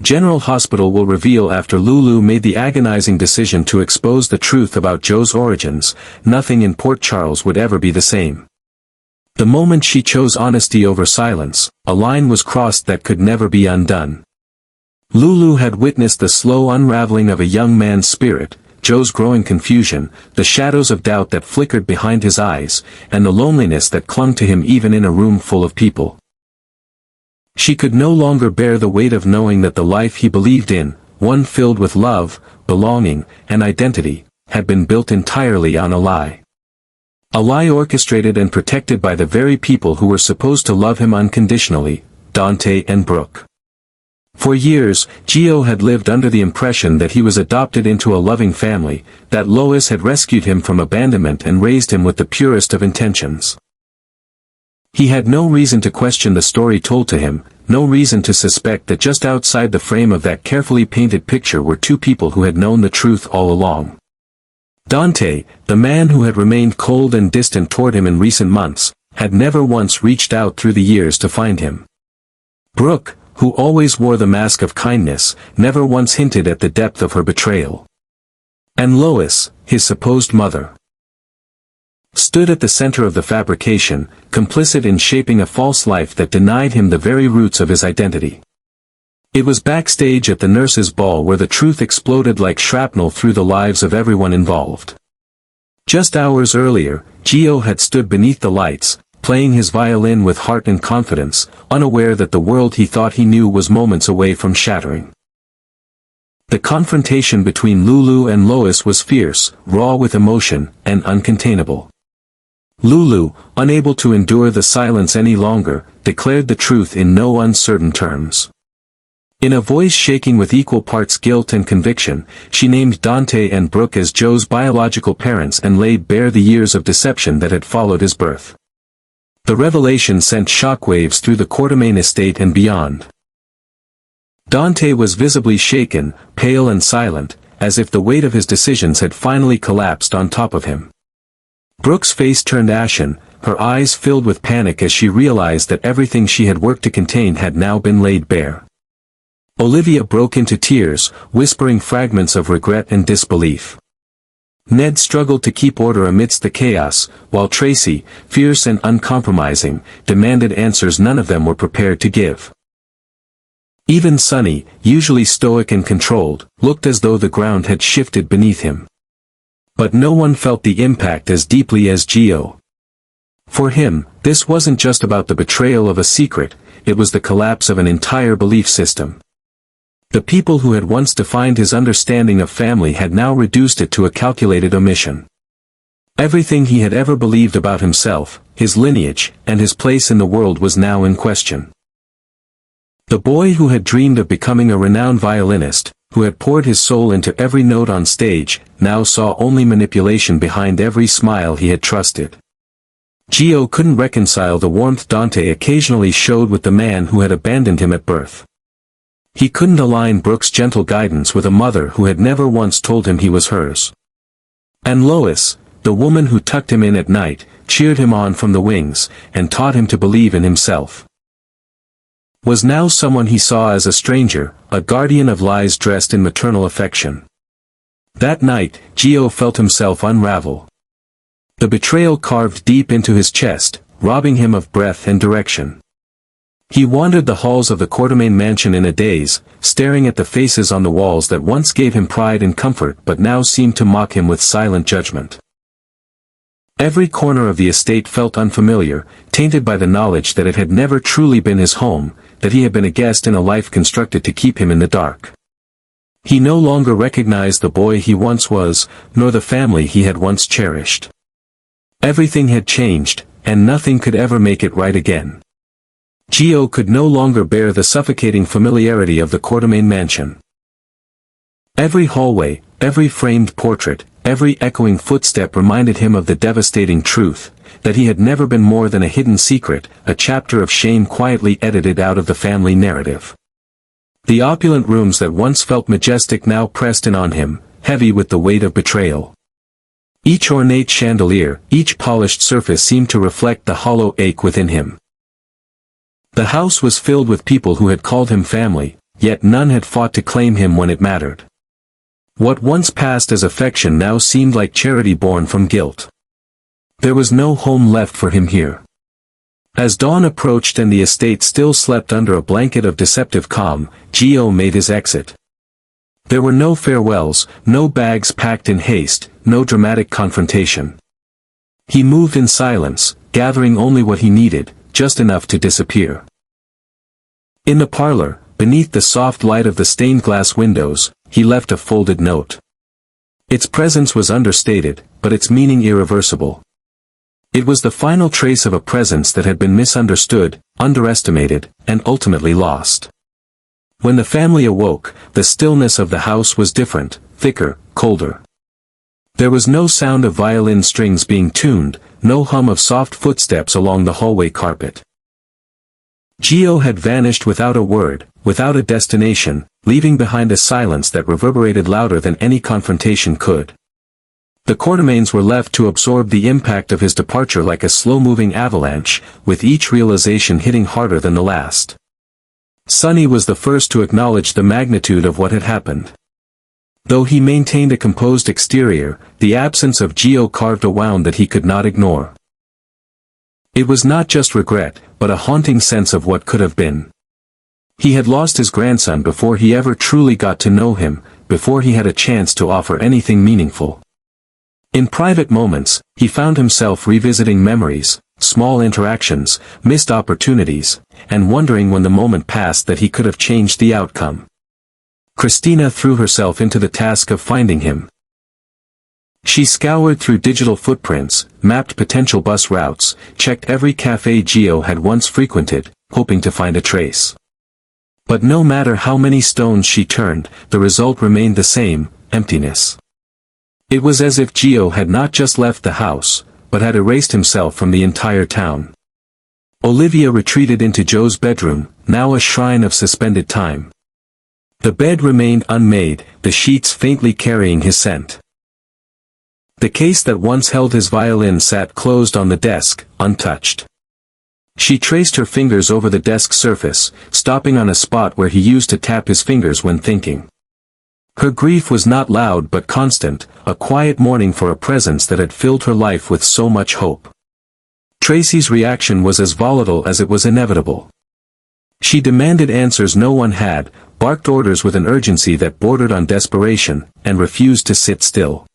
General Hospital will reveal. After Lulu made the agonizing decision to expose the truth about Joe's origins, nothing in Port Charles would ever be the same. The moment she chose honesty over silence, a line was crossed that could never be undone. Lulu had witnessed the slow unraveling of a young man's spirit, Joe's growing confusion, the shadows of doubt that flickered behind his eyes, and the loneliness that clung to him even in a room full of people. She could no longer bear the weight of knowing that the life he believed in, one filled with love, belonging, and identity, had been built entirely on a lie. A lie orchestrated and protected by the very people who were supposed to love him unconditionally, Dante and Brooke. For years, Gio had lived under the impression that he was adopted into a loving family, that Lois had rescued him from abandonment and raised him with the purest of intentions. He had no reason to question the story told to him, no reason to suspect that just outside the frame of that carefully painted picture were two people who had known the truth all along. Dante, the man who had remained cold and distant toward him in recent months, had never once reached out through the years to find him. Brooke, who always wore the mask of kindness, never once hinted at the depth of her betrayal. And Lois, his supposed mother, stood at the center of the fabrication, complicit in shaping a false life that denied him the very roots of his identity. It was backstage at the nurses' ball where the truth exploded like shrapnel through the lives of everyone involved. Just hours earlier, Gio had stood beneath the lights, playing his violin with heart and confidence, unaware that the world he thought he knew was moments away from shattering. The confrontation between Lulu and Lois was fierce, raw with emotion, and uncontainable. Lulu, unable to endure the silence any longer, declared the truth in no uncertain terms. In a voice shaking with equal parts guilt and conviction, she named Dante and Brooke as Joe's biological parents and laid bare the years of deception that had followed his birth. The revelation sent shockwaves through the Quartermain estate and beyond. Dante was visibly shaken, pale and silent, as if the weight of his decisions had finally collapsed on top of him. Brooke's face turned ashen, her eyes filled with panic as she realized that everything she had worked to contain had now been laid bare. Olivia broke into tears, whispering fragments of regret and disbelief. Ned struggled to keep order amidst the chaos, while Tracy, fierce and uncompromising, demanded answers none of them were prepared to give. Even Sonny, usually stoic and controlled, looked as though the ground had shifted beneath him. But no one felt the impact as deeply as Gio. For him, this wasn't just about the betrayal of a secret, it was the collapse of an entire belief system. The people who had once defined his understanding of family had now reduced it to a calculated omission. Everything he had ever believed about himself, his lineage, and his place in the world was now in question. The boy who had dreamed of becoming a renowned violinist, who had poured his soul into every note on stage, now saw only manipulation behind every smile he had trusted. Gio couldn't reconcile the warmth Dante occasionally showed with the man who had abandoned him at birth. He couldn't align Brooke's gentle guidance with a mother who had never once told him he was hers. And Lois, the woman who tucked him in at night, cheered him on from the wings, and taught him to believe in himself, was now someone he saw as a stranger, a guardian of lies dressed in maternal affection. That night, Gio felt himself unravel. The betrayal carved deep into his chest, robbing him of breath and direction. He wandered the halls of the Quartermain mansion in a daze, staring at the faces on the walls that once gave him pride and comfort but now seemed to mock him with silent judgment. Every corner of the estate felt unfamiliar, tainted by the knowledge that it had never truly been his home, that he had been a guest in a life constructed to keep him in the dark. He no longer recognized the boy he once was, nor the family he had once cherished. Everything had changed, and nothing could ever make it right again. Gio could no longer bear the suffocating familiarity of the Quartermain mansion. Every hallway, every framed portrait, every echoing footstep reminded him of the devastating truth, that he had never been more than a hidden secret, a chapter of shame quietly edited out of the family narrative. The opulent rooms that once felt majestic now pressed in on him, heavy with the weight of betrayal. Each ornate chandelier, each polished surface seemed to reflect the hollow ache within him. The house was filled with people who had called him family, yet none had fought to claim him when it mattered. What once passed as affection now seemed like charity born from guilt. There was no home left for him here. As dawn approached and the estate still slept under a blanket of deceptive calm, Gio made his exit. There were no farewells, no bags packed in haste, no dramatic confrontation. He moved in silence, gathering only what he needed, just enough to disappear. In the parlor, beneath the soft light of the stained glass windows, he left a folded note. Its presence was understated, but its meaning irreversible. It was the final trace of a presence that had been misunderstood, underestimated, and ultimately lost. When the family awoke, the stillness of the house was different, thicker, colder. There was no sound of violin strings being tuned, no hum of soft footsteps along the hallway carpet. Gio had vanished without a word, without a destination, leaving behind a silence that reverberated louder than any confrontation could. The Quartermaines were left to absorb the impact of his departure like a slow-moving avalanche, with each realization hitting harder than the last. Sonny was the first to acknowledge the magnitude of what had happened. Though he maintained a composed exterior, the absence of Gio carved a wound that he could not ignore. It was not just regret, but a haunting sense of what could have been. He had lost his grandson before he ever truly got to know him, before he had a chance to offer anything meaningful. In private moments, he found himself revisiting memories, small interactions, missed opportunities, and wondering when the moment passed that he could have changed the outcome. Christina threw herself into the task of finding him. She scoured through digital footprints, mapped potential bus routes, checked every cafe Gio had once frequented, hoping to find a trace. But no matter how many stones she turned, the result remained the same, emptiness. It was as if Gio had not just left the house, but had erased himself from the entire town. Olivia retreated into Joe's bedroom, now a shrine of suspended time. The bed remained unmade, the sheets faintly carrying his scent. The case that once held his violin sat closed on the desk, untouched. She traced her fingers over the desk surface, stopping on a spot where he used to tap his fingers when thinking. Her grief was not loud but constant, a quiet mourning for a presence that had filled her life with so much hope. Tracy's reaction was as volatile as it was inevitable. She demanded answers no one had, barked orders with an urgency that bordered on desperation, and refused to sit still.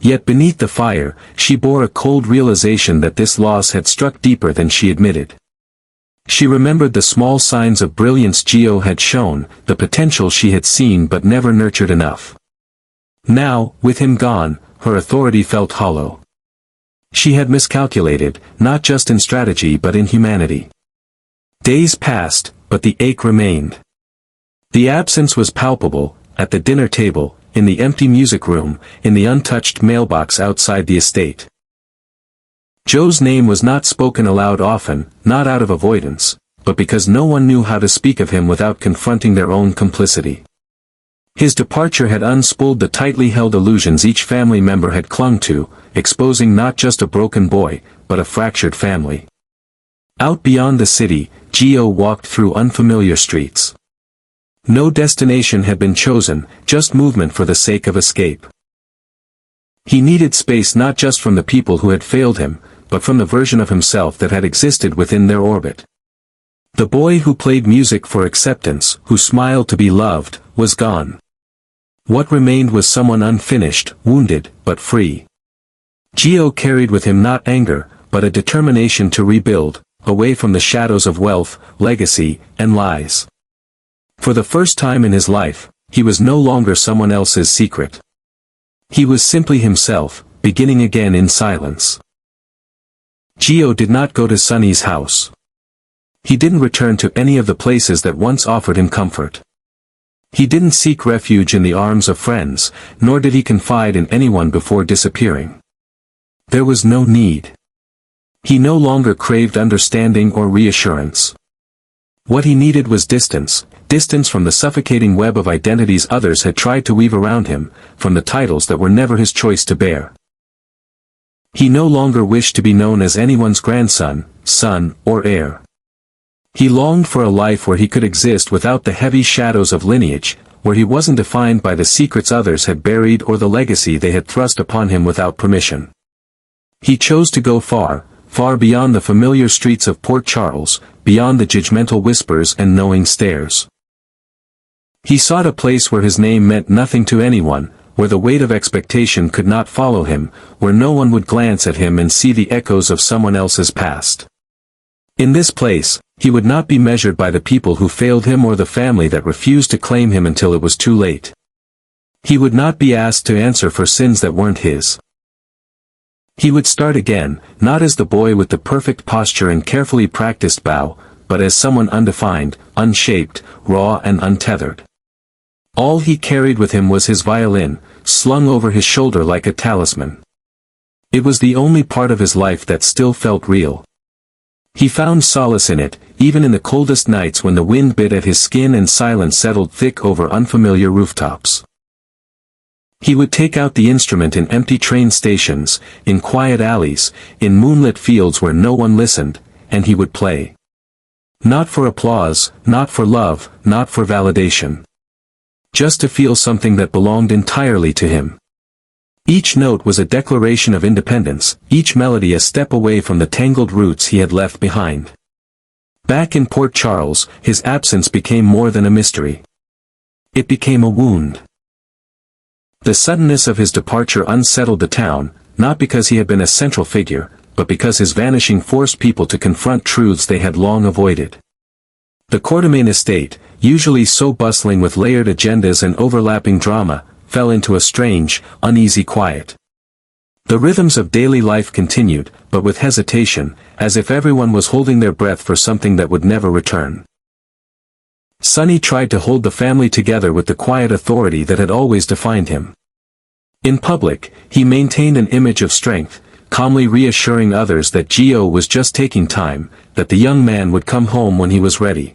Yet beneath the fire, she bore a cold realization that this loss had struck deeper than she admitted. She remembered the small signs of brilliance Gio had shown, the potential she had seen but never nurtured enough. Now, with him gone, her authority felt hollow. She had miscalculated, not just in strategy but in humanity. Days passed, but the ache remained. The absence was palpable, at the dinner table, in the empty music room, in the untouched mailbox outside the estate. Joe's name was not spoken aloud often, not out of avoidance, but because no one knew how to speak of him without confronting their own complicity. His departure had unspooled the tightly held illusions each family member had clung to, exposing not just a broken boy, but a fractured family. Out beyond the city, Gio walked through unfamiliar streets. No destination had been chosen, just movement for the sake of escape. He needed space not just from the people who had failed him, but from the version of himself that had existed within their orbit. The boy who played music for acceptance, who smiled to be loved, was gone. What remained was someone unfinished, wounded, but free. Gio carried with him not anger, but a determination to rebuild, away from the shadows of wealth, legacy, and lies. For the first time in his life, he was no longer someone else's secret. He was simply himself, beginning again in silence. Gio did not go to Sonny's house. He didn't return to any of the places that once offered him comfort. He didn't seek refuge in the arms of friends, nor did he confide in anyone before disappearing. There was no need. He no longer craved understanding or reassurance. What he needed was distance, distance from the suffocating web of identities others had tried to weave around him, from the titles that were never his choice to bear. He no longer wished to be known as anyone's grandson, son, or heir. He longed for a life where he could exist without the heavy shadows of lineage, where he wasn't defined by the secrets others had buried or the legacy they had thrust upon him without permission. He chose to go far, far beyond the familiar streets of Port Charles, beyond the judgmental whispers and knowing stares. He sought a place where his name meant nothing to anyone, where the weight of expectation could not follow him, where no one would glance at him and see the echoes of someone else's past. In this place, he would not be measured by the people who failed him or the family that refused to claim him until it was too late. He would not be asked to answer for sins that weren't his. He would start again, not as the boy with the perfect posture and carefully practiced bow, but as someone undefined, unshaped, raw and untethered. All he carried with him was his violin, slung over his shoulder like a talisman. It was the only part of his life that still felt real. He found solace in it, even in the coldest nights when the wind bit at his skin and silence settled thick over unfamiliar rooftops. He would take out the instrument in empty train stations, in quiet alleys, in moonlit fields where no one listened, and he would play. Not for applause, not for love, not for validation. Just to feel something that belonged entirely to him. Each note was a declaration of independence, each melody a step away from the tangled roots he had left behind. Back in Port Charles, his absence became more than a mystery. It became a wound. The suddenness of his departure unsettled the town, not because he had been a central figure, but because his vanishing forced people to confront truths they had long avoided. The Quatermain estate, usually so bustling with layered agendas and overlapping drama, fell into a strange, uneasy quiet. The rhythms of daily life continued, but with hesitation, as if everyone was holding their breath for something that would never return. Sonny tried to hold the family together with the quiet authority that had always defined him. In public, he maintained an image of strength, calmly reassuring others that Gio was just taking time, that the young man would come home when he was ready.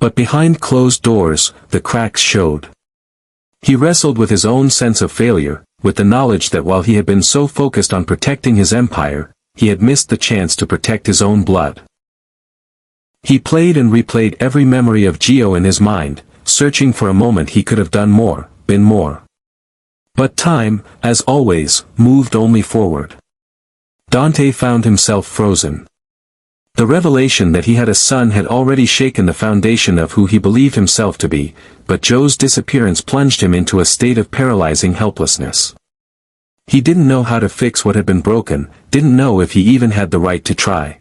But behind closed doors, the cracks showed. He wrestled with his own sense of failure, with the knowledge that while he had been so focused on protecting his empire, he had missed the chance to protect his own blood. He played and replayed every memory of Gio in his mind, searching for a moment he could have done more, been more. But time, as always, moved only forward. Dante found himself frozen. The revelation that he had a son had already shaken the foundation of who he believed himself to be, but Joe's disappearance plunged him into a state of paralyzing helplessness. He didn't know how to fix what had been broken, didn't know if he even had the right to try.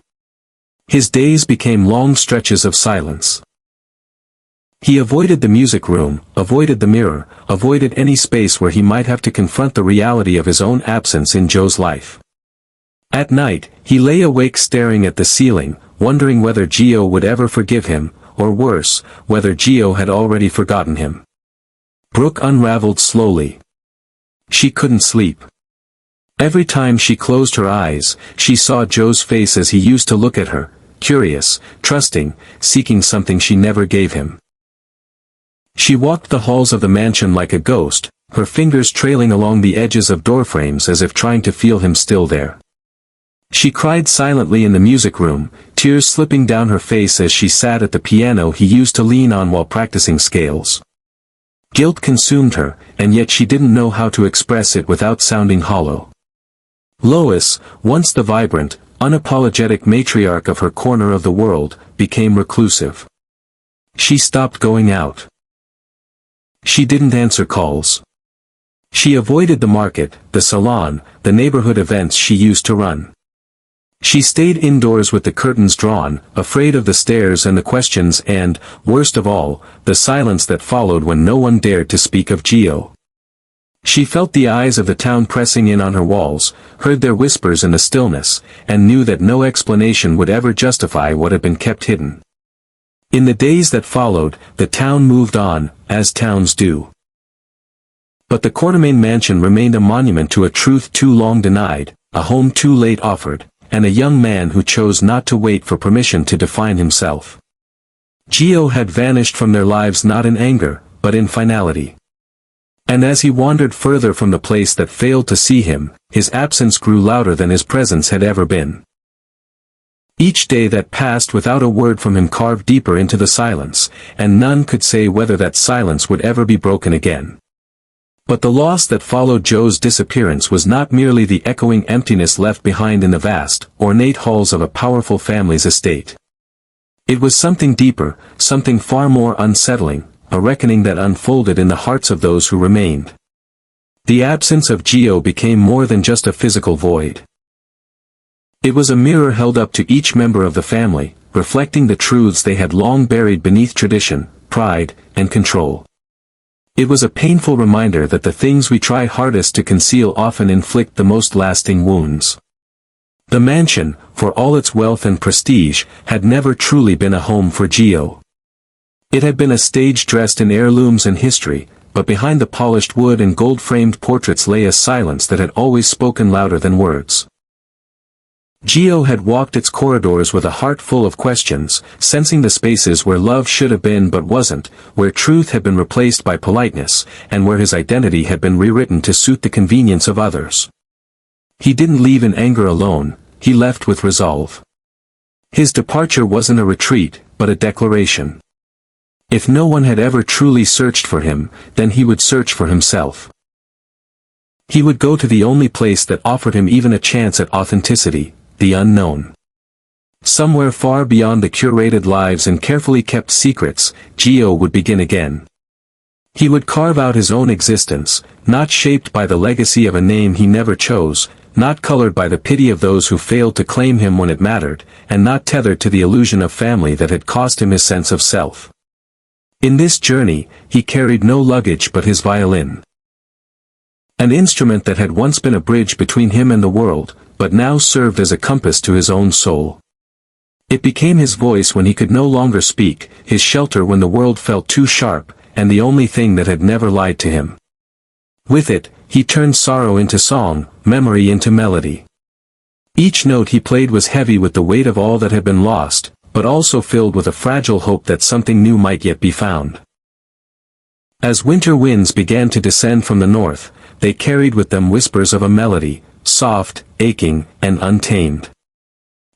His days became long stretches of silence. He avoided the music room, avoided the mirror, avoided any space where he might have to confront the reality of his own absence in Joe's life. At night, he lay awake staring at the ceiling, wondering whether Gio would ever forgive him, or worse, whether Gio had already forgotten him. Brooke unraveled slowly. She couldn't sleep. Every time she closed her eyes, she saw Joe's face as he used to look at her, curious, trusting, seeking something she never gave him. She walked the halls of the mansion like a ghost, her fingers trailing along the edges of doorframes as if trying to feel him still there. She cried silently in the music room, tears slipping down her face as she sat at the piano he used to lean on while practicing scales. Guilt consumed her, and yet she didn't know how to express it without sounding hollow. Lois, once the vibrant, unapologetic matriarch of her corner of the world, became reclusive. She stopped going out. She didn't answer calls. She avoided the market, the salon, the neighborhood events she used to run. She stayed indoors with the curtains drawn, afraid of the stares and the questions and, worst of all, the silence that followed when no one dared to speak of Gio. She felt the eyes of the town pressing in on her walls, heard their whispers in the stillness, and knew that no explanation would ever justify what had been kept hidden. In the days that followed, the town moved on, as towns do. But the Quatermain mansion remained a monument to a truth too long denied, a home too late offered, and a young man who chose not to wait for permission to define himself. Gio had vanished from their lives not in anger, but in finality. And as he wandered further from the place that failed to see him, his absence grew louder than his presence had ever been. Each day that passed without a word from him carved deeper into the silence, and none could say whether that silence would ever be broken again. But the loss that followed Joe's disappearance was not merely the echoing emptiness left behind in the vast, ornate halls of a powerful family's estate. It was something deeper, something far more unsettling, a reckoning that unfolded in the hearts of those who remained. The absence of Gio became more than just a physical void. It was a mirror held up to each member of the family, reflecting the truths they had long buried beneath tradition, pride, and control. It was a painful reminder that the things we try hardest to conceal often inflict the most lasting wounds. The mansion, for all its wealth and prestige, had never truly been a home for Gio. It had been a stage dressed in heirlooms and history, but behind the polished wood and gold-framed portraits lay a silence that had always spoken louder than words. Gio had walked its corridors with a heart full of questions, sensing the spaces where love should have been but wasn't, where truth had been replaced by politeness, and where his identity had been rewritten to suit the convenience of others. He didn't leave in anger alone, he left with resolve. His departure wasn't a retreat, but a declaration. If no one had ever truly searched for him, then he would search for himself. He would go to the only place that offered him even a chance at authenticity, the unknown. Somewhere far beyond the curated lives and carefully kept secrets, Gio would begin again. He would carve out his own existence, not shaped by the legacy of a name he never chose, not colored by the pity of those who failed to claim him when it mattered, and not tethered to the illusion of family that had cost him his sense of self. In this journey, he carried no luggage but his violin. An instrument that had once been a bridge between him and the world, but now served as a compass to his own soul. It became his voice when he could no longer speak, his shelter when the world felt too sharp, and the only thing that had never lied to him. With it, he turned sorrow into song, memory into melody. Each note he played was heavy with the weight of all that had been lost, but also filled with a fragile hope that something new might yet be found. As winter winds began to descend from the north, they carried with them whispers of a melody, soft, aching, and untamed.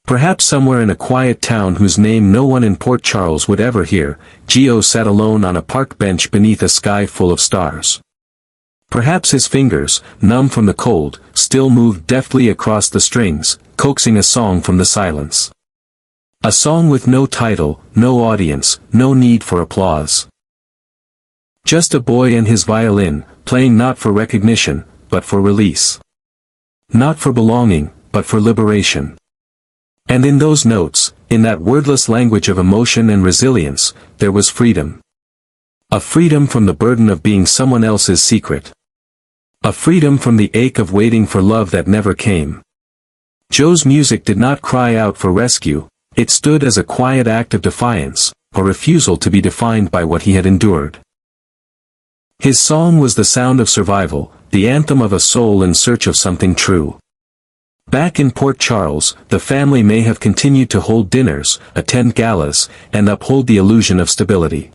Perhaps somewhere in a quiet town whose name no one in Port Charles would ever hear, Gio sat alone on a park bench beneath a sky full of stars. Perhaps his fingers, numb from the cold, still moved deftly across the strings, coaxing a song from the silence. A song with no title, no audience, no need for applause. Just a boy and his violin, playing not for recognition, but for release. Not for belonging, but for liberation. And in those notes, in that wordless language of emotion and resilience, there was freedom. A freedom from the burden of being someone else's secret. A freedom from the ache of waiting for love that never came. Joe's music did not cry out for rescue, it stood as a quiet act of defiance, a refusal to be defined by what he had endured. His song was the sound of survival, the anthem of a soul in search of something true. Back in Port Charles, the family may have continued to hold dinners, attend galas, and uphold the illusion of stability.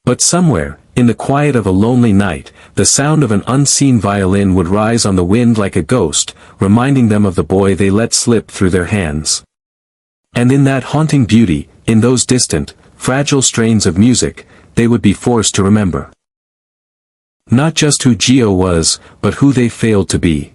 But somewhere, in the quiet of a lonely night, the sound of an unseen violin would rise on the wind like a ghost, reminding them of the boy they let slip through their hands. And in that haunting beauty, in those distant, fragile strains of music, they would be forced to remember. Not just who Gio was, but who they failed to be.